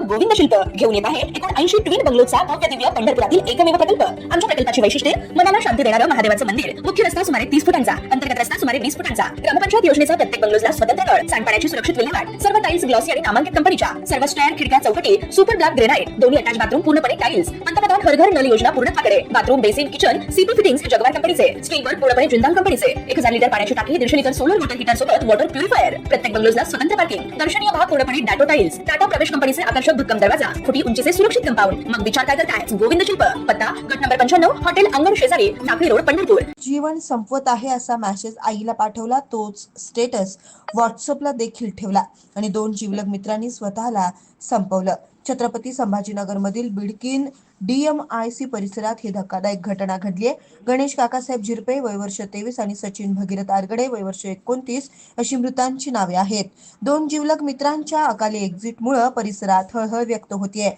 गोविंद शिल्प घेऊन येत आहे 79 ट्विन बंगलोचा भव्य दिव्य पंढरपुरातील एकमेव प्रकल्प। आमच्या प्रकल्पाची वैशिष्ट्ये मनाला शांती देणारं महादेवाचं मंदिर, मुख्य रस्ता सुमारे 30 फुटांचा, अंतर्गत रस्ता सुमारे 20 फुटांचा, ग्रामपंचायत योजनेचा प्रत्येक बंगलोजला स्वतंत्र नळ, सांडपाण्याची सुरक्षित विल्हेवाट, सर्व टाइल्स ग्लॉसी आणि नामांकित कंपनीच्या, सर्व स्टँड खिडक्या चौकटी सुपर ब्लॅक ग्रेनाइट, दोन्ही अटॅच बाथरूम पूर्णपणे टाइल्स, पंतप्रधान हर घर नल योजना पूर्णत्वाकडे, bathroom basin kitchen CP fittings Jaquar कंपनीचे, स्प्रिंकलर पूर्णपणे जिंदाल कंपनीचे, 1000 लिटर पाण्याची टाकी, 150 लिटर सोलर वॉटर हीटर सोबत वॉटर प्युरिफायर, प्रत्येक बंगलोजला स्वतंत्र पार्किंग, दर्शनीय भाग पूर्णपणे डॅटो टाइल्स, टाटा प्रवेश कंपनीचे आकर्षक भक्कम दरवाजा, फुटी उंचीचे सुरक्षित कंपाऊंड। मग विचार काय करताय? गोविंद शिल्प, पत्ता गट नंबर 95, हॉटेल अंगण शेजारी, टाकळी रोड, पंढरपूर। जीवन संपवत आहे असा मेसेज आईला पाठवला, तोच स्टेटस व्हॉट्सअपला देखील ठेवला आणि 2 जिवलग मित्रांनी स्वतःला संपवलं। छत्रपती संभाजीनगरमधील बिडकीन DMIC परिसरात ही धक्कादायक घटना घडली आहे। गणेश काकासाहेब झिरपे वय वर्ष 23 आणि सचिन भगीरथ आरगडे वय वर्ष 29 अशी मृतांची नावे आहेत। 2 जिवलग मित्रांच्या अकाली एक्झिटमुळे परिसरात हळहळ व्यक्त होतीये।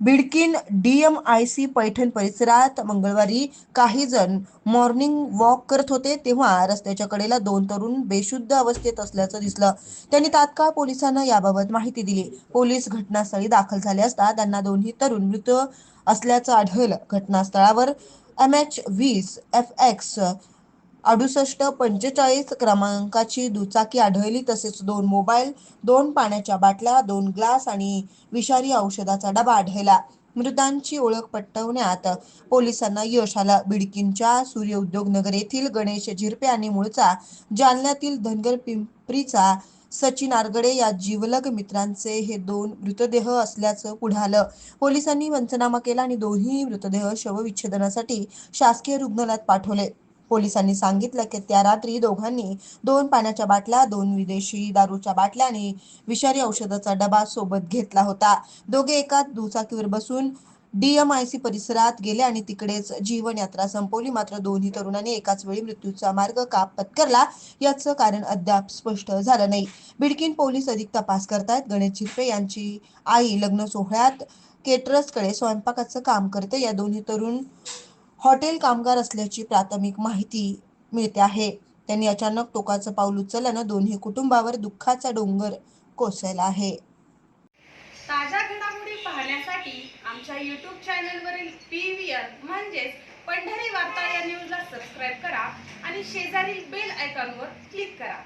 बिडकीन DMIC पैठण परिसरात मंगळवारी काही जण मॉर्निंग वॉक करत होते तेव्हा रस्त्याच्या कडेला 2 तरुण बेशुद्ध अवस्थेत असल्याचं दिसलं। त्यांनी तात्काळ पोलिसांना याबाबत माहिती दिली। पोलीस घटनास्थळी दाखल झाले असता त्यांना दोन्ही तरुण मृत असल्याचं आढळलं। घटनास्थळावर MH20 FX 6845 क्रमांकाची दुचाकी आढळली, तसेच 2 मोबाईल, 2 पाण्याच्या बाटल्या, 2 ग्लास आणि विषारी औषधाचा डबा आढळला। मृतांची ओळख पटवण्यात पोलिसांना यश आलं। बिडकीनच्या सूर्य उद्योग नगर येथील गणेश झिरपे आणि मूळचा जालन्यातील धनगर पिंपरीचा सचिन आरगडे या जिवलग मित्रांचे हे 2 मृतदेह असल्याचं पुढे आलं। पोलिसांनी पंचनामा केला आणि दोन्ही मृतदेह शवविच्छेदनासाठी शासकीय रुग्णालयात पाठवले। पोलिसांनी सांगितलं की त्या रात्री दोघांनी 2 पाण्याच्या बाटल्या, 2 विदेशी दारूच्या बाटल्या आणि विषारी औषधाचा डबा सोबत घेतला होता। दोघे एका दुचाकीवर बसून DMIC परिसरात गेले आणि तिकडेच जीवन यात्रा संपवली। मात्र दोन्ही तरुणांनी एकाच वेळी मृत्यूचा मार्ग का पत्करला याचं कारण अद्याप स्पष्ट झालं नाही। बिडकीन पोलीस अधिक तपास करतायत। गणेश झिरपे यांची आई लग्न सोहळ्यात केटरर्सकडे स्वयंपाकाचं काम करते। या दोन्ही तरुण हॉटेल कामगार असल्याची प्राथमिक माहिती मिळते आहे। त्यांनी अचानक टोकाचं पाऊल उचलल्यानं दोन्ही कुटुंबावर दुःखाचा डोंगर कोसळला आहे। ताज्या घडामोडी पाहण्यासाठी आमच्या YouTube चॅनलवरील PVR म्हणजेच पंढरी वार्ता या न्यूजला सबस्क्राईब करा आणि शेजारील बेल आयकॉनवर क्लिक करा।